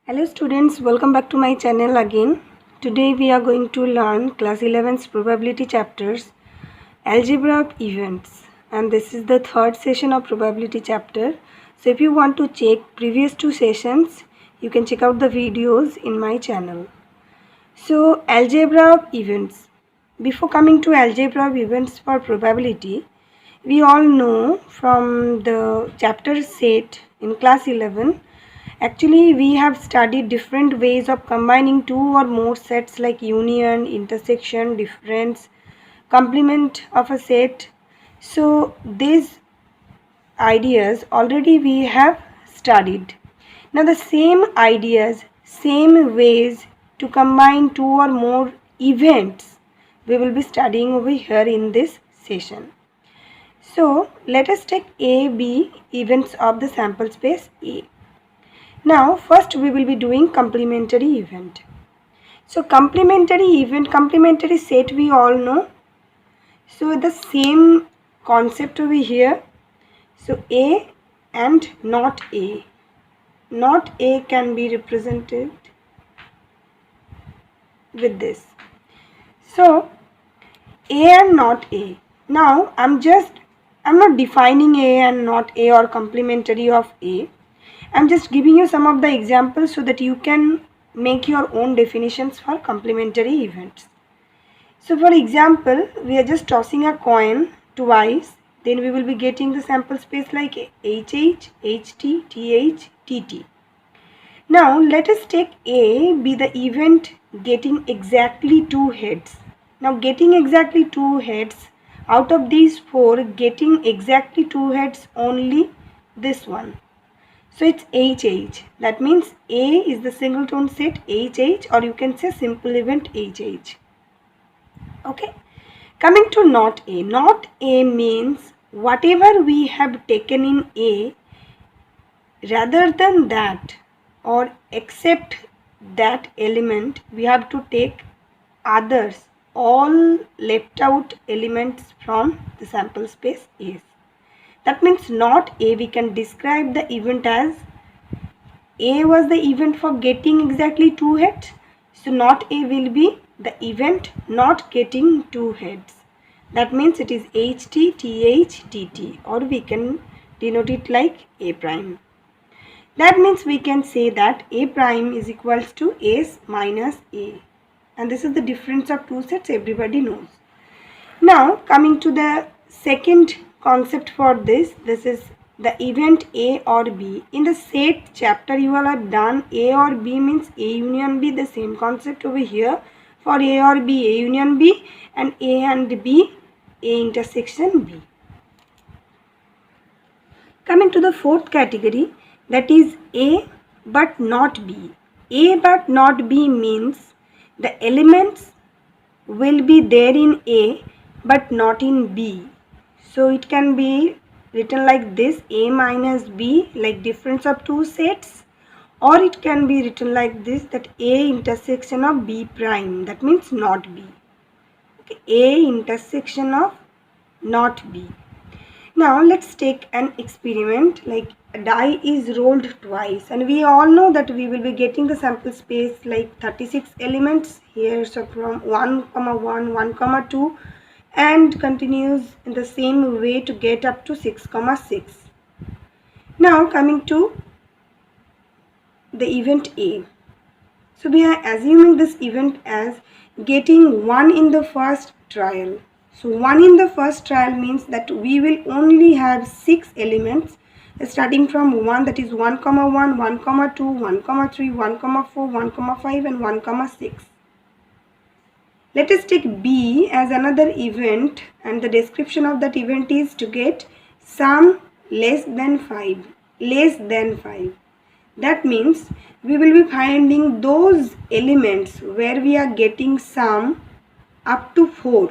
Hello students, welcome back to my channel again. Today we are going to learn class 11's probability chapters, algebra of events, and this is the third session of probability chapter. So if you want to check previous two sessions, you can check out the videos in my channel. So algebra of events. Before coming to algebra of events for probability, we all know from the chapter set in class 11. Actually, we have studied different ways of combining two or more sets like union, intersection, difference, complement of a set. So these ideas already we have studied. Now the same ideas, same ways to combine two or more events we will be studying over here in this session. So let us take A, B events of the sample space A. Now first we will be doing complementary event. So complementary set we all know. So the same concept over here. So A and not A. Not A can be represented with this. So A and not A. Now I'm not defining A and not A or complementary of A. I'm just giving you some of the examples so that you can make your own definitions for complementary events. So for example, we are just tossing a coin twice, then we will be getting the sample space like HH, HT, TH, TT. Now let us take A be the event getting exactly two heads. Now getting exactly two heads, out of these four, getting exactly two heads only this one. So it's HH. That means A is the singleton set HH, or you can say simple event HH. Okay. Coming to not A. Not A means whatever we have taken in A, rather than that or except that element, we have to take others, all left out elements from the sample space A. That means not A, we can describe the event as A was the event for getting exactly two heads. So not A will be the event not getting two heads. That means it is HT, TH, TT, or we can denote it like A prime. That means we can say that A prime is equals to S minus A. And this is the difference of two sets, everybody knows. Now coming to the second concept for this is the event A or B. In the set chapter you all have done A or B means A union B, the same concept over here for A or B, A union B, and A and B, A intersection B. Coming to the fourth category, that is A but not B. A but not B means the elements will be there in A but not in B. So it can be written like this, A minus B, like difference of two sets, or it can be written like this, that A intersection of B prime, that means not B. Okay, A intersection of not B. Now let's take an experiment, like a die is rolled twice, and we all know that we will be getting the sample space like 36 elements here. So from 1, 1, 1, 2, and continues in the same way to get up to 6, 6. Now coming to the event A. So we are assuming this event as getting 1 in the first trial. So 1 in the first trial means that we will only have 6 elements starting from 1, that is 1, 1, 1, 2, 1, 3, 1, 4, 1, 5 and 1, 6. Let us take B as another event, and the description of that event is to get sum less than 5. Less than 5. That means we will be finding those elements where we are getting sum up to 4.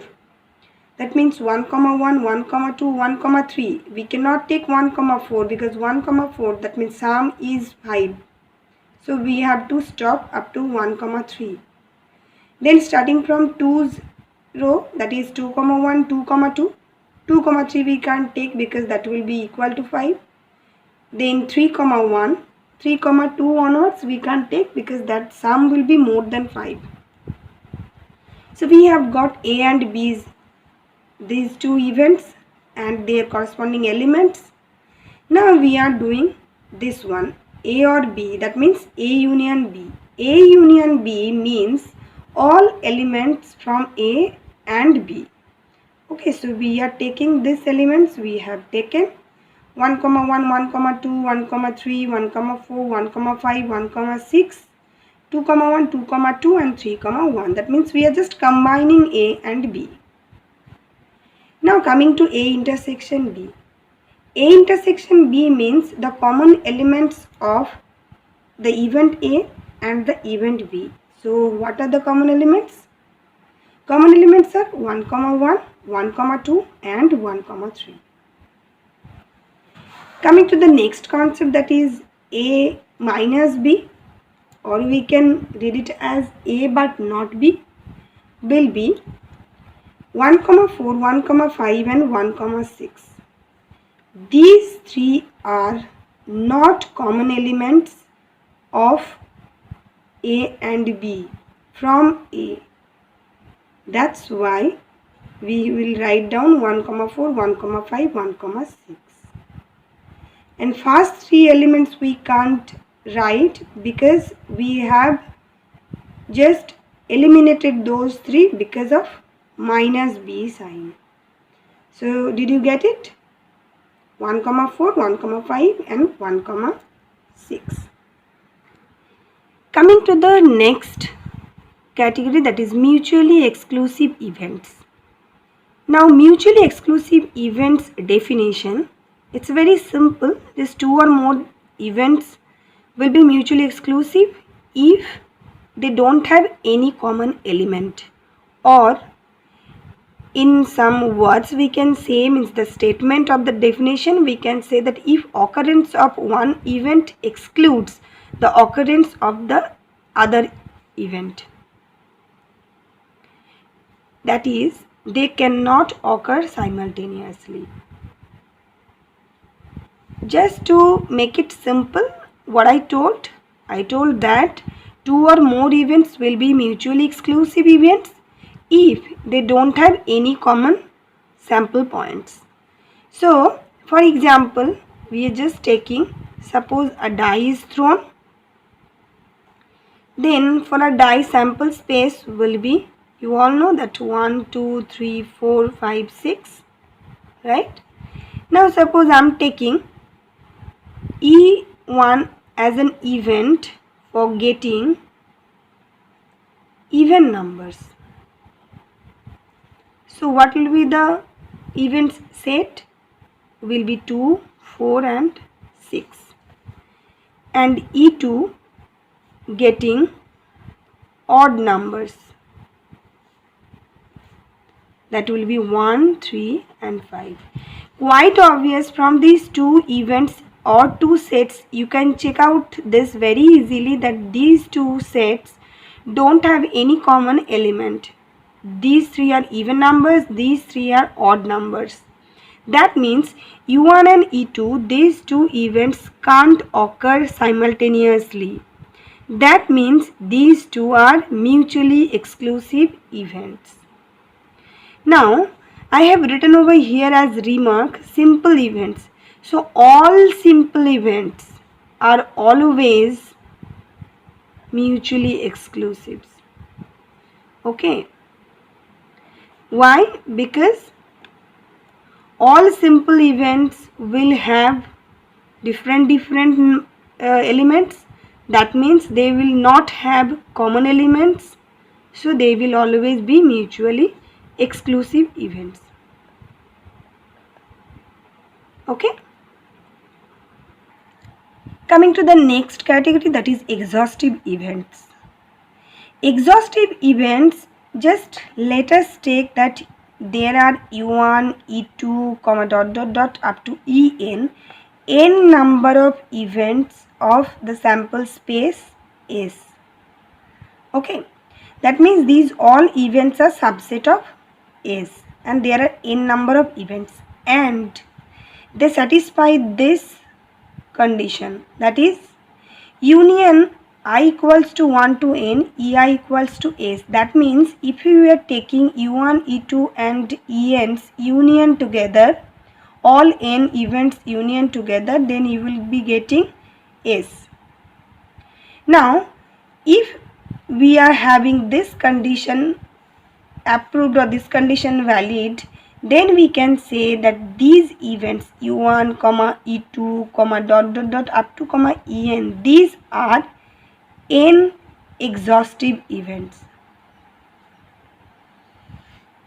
That means 1, 1, 1, 2, 1, 3. We cannot take 1, 4 because 1, 4, that means sum is 5. So we have to stop up to 1, 3. Then starting from 2's row, that is 2, 1, 2, 2. 2, 3 we can't take because that will be equal to 5. Then 3, 1. 3 comma 2 onwards we can't take because that sum will be more than 5. So we have got A and B's, these two events and their corresponding elements. Now we are doing this one, A or B, that means A union B. A union B means all elements from A and B. Okay, so we are taking these elements. We have taken 1 comma 1, 1 comma 2, 1 comma 3, 1 comma 4, 1 comma 5, 1 comma 6, 2 comma 1, 2 comma 2 and 3 comma 1. That means we are just combining A and B. Now coming to A intersection B. A intersection B means the common elements of the event A and the event B. So what are the common elements? Common elements are 1 comma 1, 1 comma 2 and 1 comma 3. Coming to the next concept, that is A minus B, or we can read it as A but not B, will be 1 comma 4, 1 comma 5 and 1 comma 6. These three are not common elements of A and B from A. That's why we will write down 1 comma 4, 1 comma 5, 1 comma 6. And first three elements we can't write because we have just eliminated those three because of minus B sign. So did you get it? 1 comma 4, 1 comma 5 and 1 comma 6. Coming to the next category, that is mutually exclusive events. Now mutually exclusive events definition, it's very simple. These two or more events will be mutually exclusive if they don't have any common element, or in some words we can say, means the statement of the definition, we can say that if occurrence of one event excludes the occurrence of the other event, that is, they cannot occur simultaneously. Just to make it simple, what I told that two or more events will be mutually exclusive events if they don't have any common sample points. So for example, we are just taking, suppose a die is thrown, then for a die sample space will be, you all know that 1, 2, 3, 4, 5, 6, right? Now suppose I am taking E1 as an event for getting even numbers. So what will be the events set? Will be 2, 4 and 6. And E2 getting odd numbers. That will be 1, 3 and 5. Quite obvious, from these two events or two sets, you can check out this very easily, that these two sets don't have any common element. These three are even numbers, these three are odd numbers. That means E1 and E2, these two events can't occur simultaneously. That means these two are mutually exclusive events. Now I have written over here as remark simple events. So all simple events are always mutually exclusive. Okay. Why? Because all simple events will have different elements. That means they will not have common elements. So they will always be mutually exclusive events. Okay. Coming to the next category, that is exhaustive events. Exhaustive events, just let us take that there are E1, E2, comma dot dot dot up to En, n number of events of the sample space S. Okay, that means these all events are subset of S and there are n number of events and they satisfy this condition, that is union I equals to 1 to n, ei equals to s. That means if we were taking e1, e2 and en's union together, all n events union together, then you will be getting s. Now if we are having this condition approved or this condition valid, then we can say that these events u1 comma e2 comma dot dot dot up to comma en, these are n exhaustive events.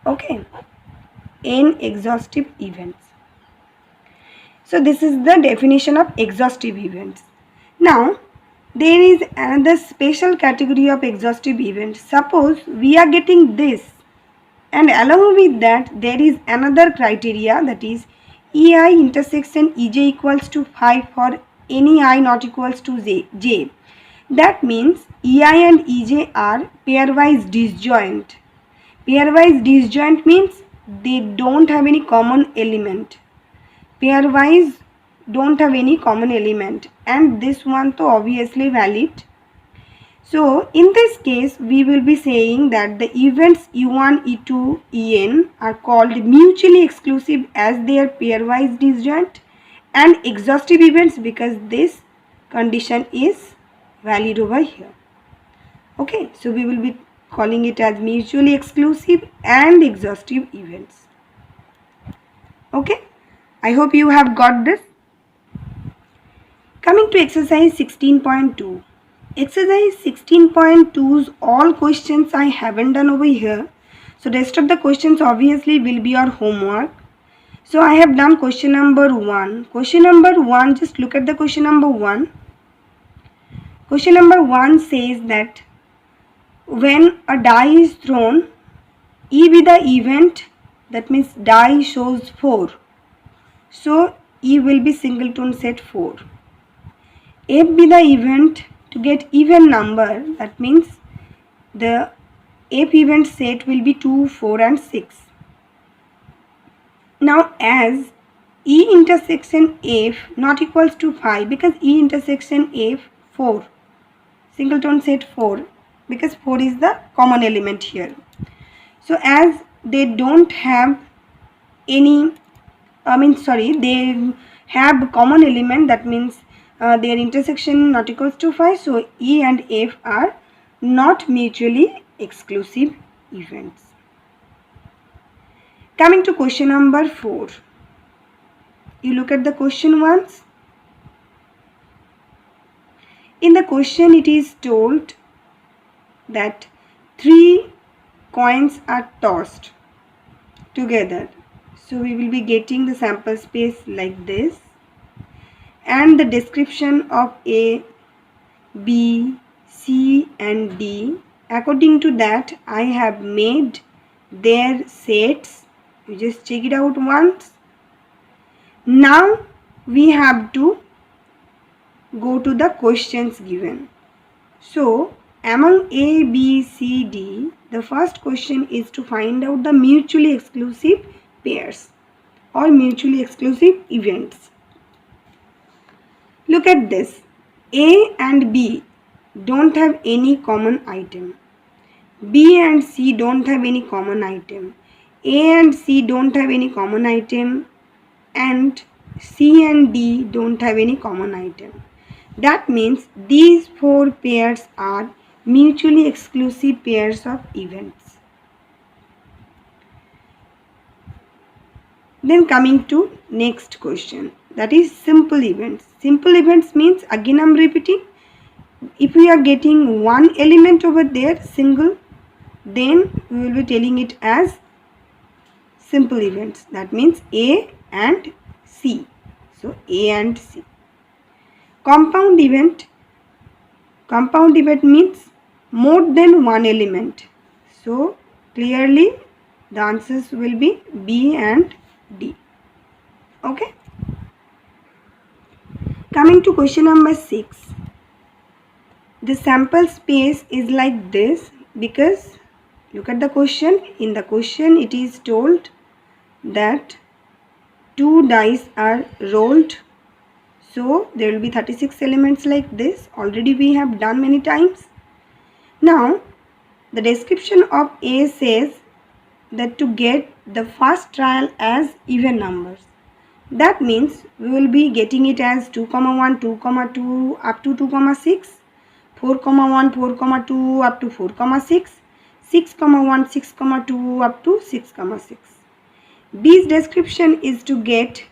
Okay, n exhaustive events. So this is the definition of exhaustive events. Now there is another special category of exhaustive events. Suppose we are getting this, and along with that there is another criteria, that is ei intersection ej equals to 5 for any I not equals to j. That means ei and ej are pairwise disjoint. Pairwise disjoint means they don't have any common element. Pairwise don't have any common element, and this one to obviously valid. So in this case we will be saying that the events e1, e2, en are called mutually exclusive as they are pairwise disjoint, and exhaustive events because this condition is valid over here. Okay, so we will be calling it as mutually exclusive and exhaustive events. Okay, I hope you have got this. Coming to exercise 16.2. Exercise 16.2's all questions I haven't done over here. So rest of the questions obviously will be your homework. So I have done question number 1. Question number 1, just look at the question number 1. Question number 1 says that when a die is thrown, E be the event, that means die shows 4. So E will be singleton set 4. F be the event, to get even number, that means the F event set will be 2, 4 and 6. Now as E intersection F not equals to 5, because E intersection F 4, singleton set 4, because 4 is the common element here. So as they don't have any, they have common element, that means their intersection not equals to 5, so E and F are not mutually exclusive events. Coming to question number 4. You look at the question once. In the question it is told that 3 coins are tossed together. So we will be getting the sample space like this, and the description of A, B, C and D. According to that I have made their sets. You just check it out once. Now we have to go to the questions given. So among A, B, C, D, the first question is to find out the mutually exclusive pairs or mutually exclusive events. Look at this. A and B don't have any common item. B and C don't have any common item. A and C don't have any common item. And C and D don't have any common item. That means these 4 pairs are mutually exclusive pairs of events. Then coming to next question, that is simple events. Simple events means, again I am repeating, if we are getting one element over there single, then we will be telling it as simple events. That means A and C. So A and C. Compound event means more than one element. So clearly the answers will be B and D. Okay. Coming to question number 6. The sample space is like this because look at the question. In the question it is told that 2 dice are rolled. So there will be 36 elements like this. Already we have done many times. Now the description of A says that to get the first trial as even numbers. That means we will be getting it as 2, 1, 2, 2 up to 2, 6, 4, 1, 4, 2 up to 4, 6, 6, 1, 6, 2 up to 6, 6. B's description is to get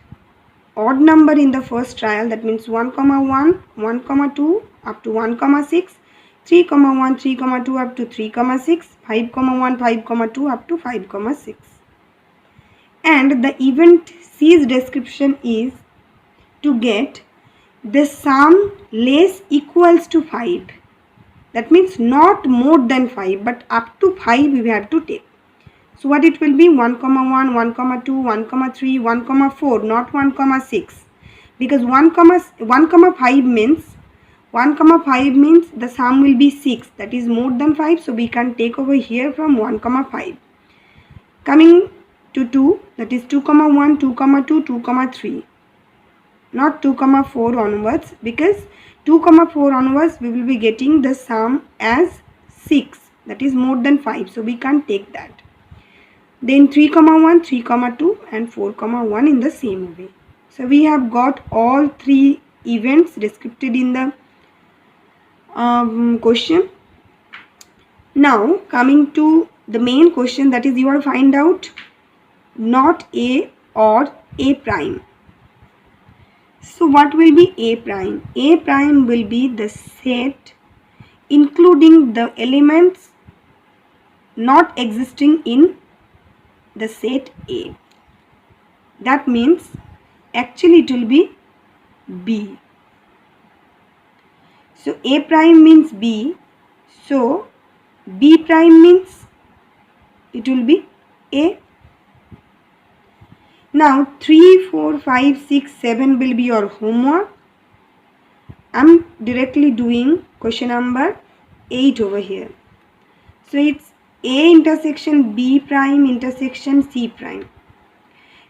odd number in the first trial, that means 1, 1, 1, 2 up to 1, 6, 3, 1, 3, 2 up to 3, 6, 5, 1, 5, 2 up to 5, 6. And the event C's description is to get the sum less equals to 5. That means not more than 5, but up to 5 we have to take. So what it will be? 1, 1, 1, 2, 1, 3, 1, 4, not 1, 6. Because 1, 5 means the sum will be 6. That is more than 5. So we can take over here from 1, 5. Coming to 2, that is 2, 1, 2, 2, 2, 3. Not 2, 4 onwards, because 2, 4 onwards we will be getting the sum as 6. That is more than 5. So we can't take that. Then 3, 1, 3, 2 and 4, 1 in the same way. So we have got all three events described in the question. Now coming to the main question, that is you are find out not A or A prime. So what will be A prime? A prime will be the set including the elements not existing in the set A. That means actually it will be B. So A prime means B. So B prime means it will be A. Now 3, 4, 5, 6, 7 will be your homework. I am directly doing question number 8 over here. So it's A intersection B prime intersection C prime.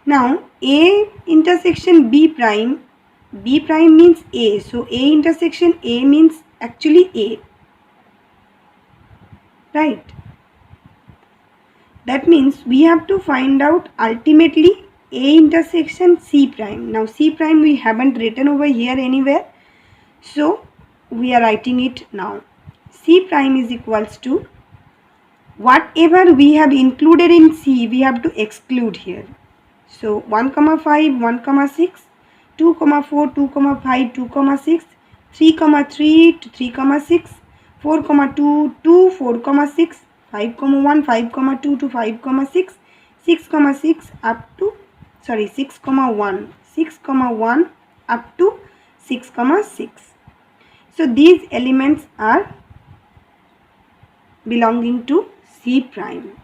Now A intersection B prime means A. So A intersection A means actually A. Right. That means we have to find out ultimately A intersection C prime. Now C prime we haven't written over here anywhere. So we are writing it now. C prime is equals to whatever we have included in C, we have to exclude here. So 1, 5, 1, 6, 2, 4, 2, 5, 2, 6, 3, 3 to 3, 6, 4, 2, 2, 4, 6, 5, 1, 5, 2 to 5, 6, 6, 6 up to 6, 1, 6, 1 up to 6, 6. So these elements are belonging to C prime.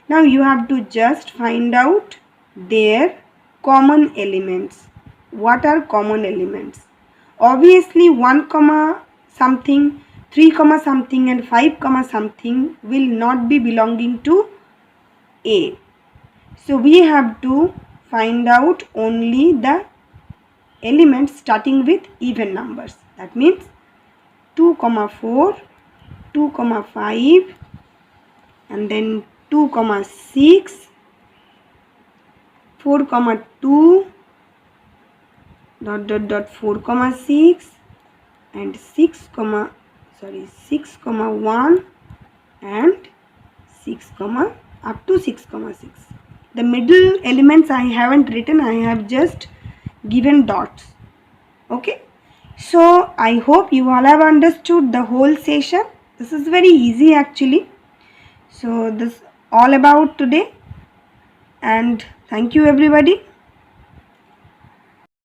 Now you have to just find out their common elements. What are common elements? Obviously 1, something, 3, something and 5, something will not be belonging to A. So we have to find out only the elements starting with even numbers. That means 2, 4, 2, 5 and then 2, 6, 4, 2, dot 4, 6 and 6, 1 and 6, up to 6, 6. The middle elements I haven't written, I have just given dots. Okay. So I hope you all have understood the whole session. This is very easy actually. So this all about today, and thank you everybody.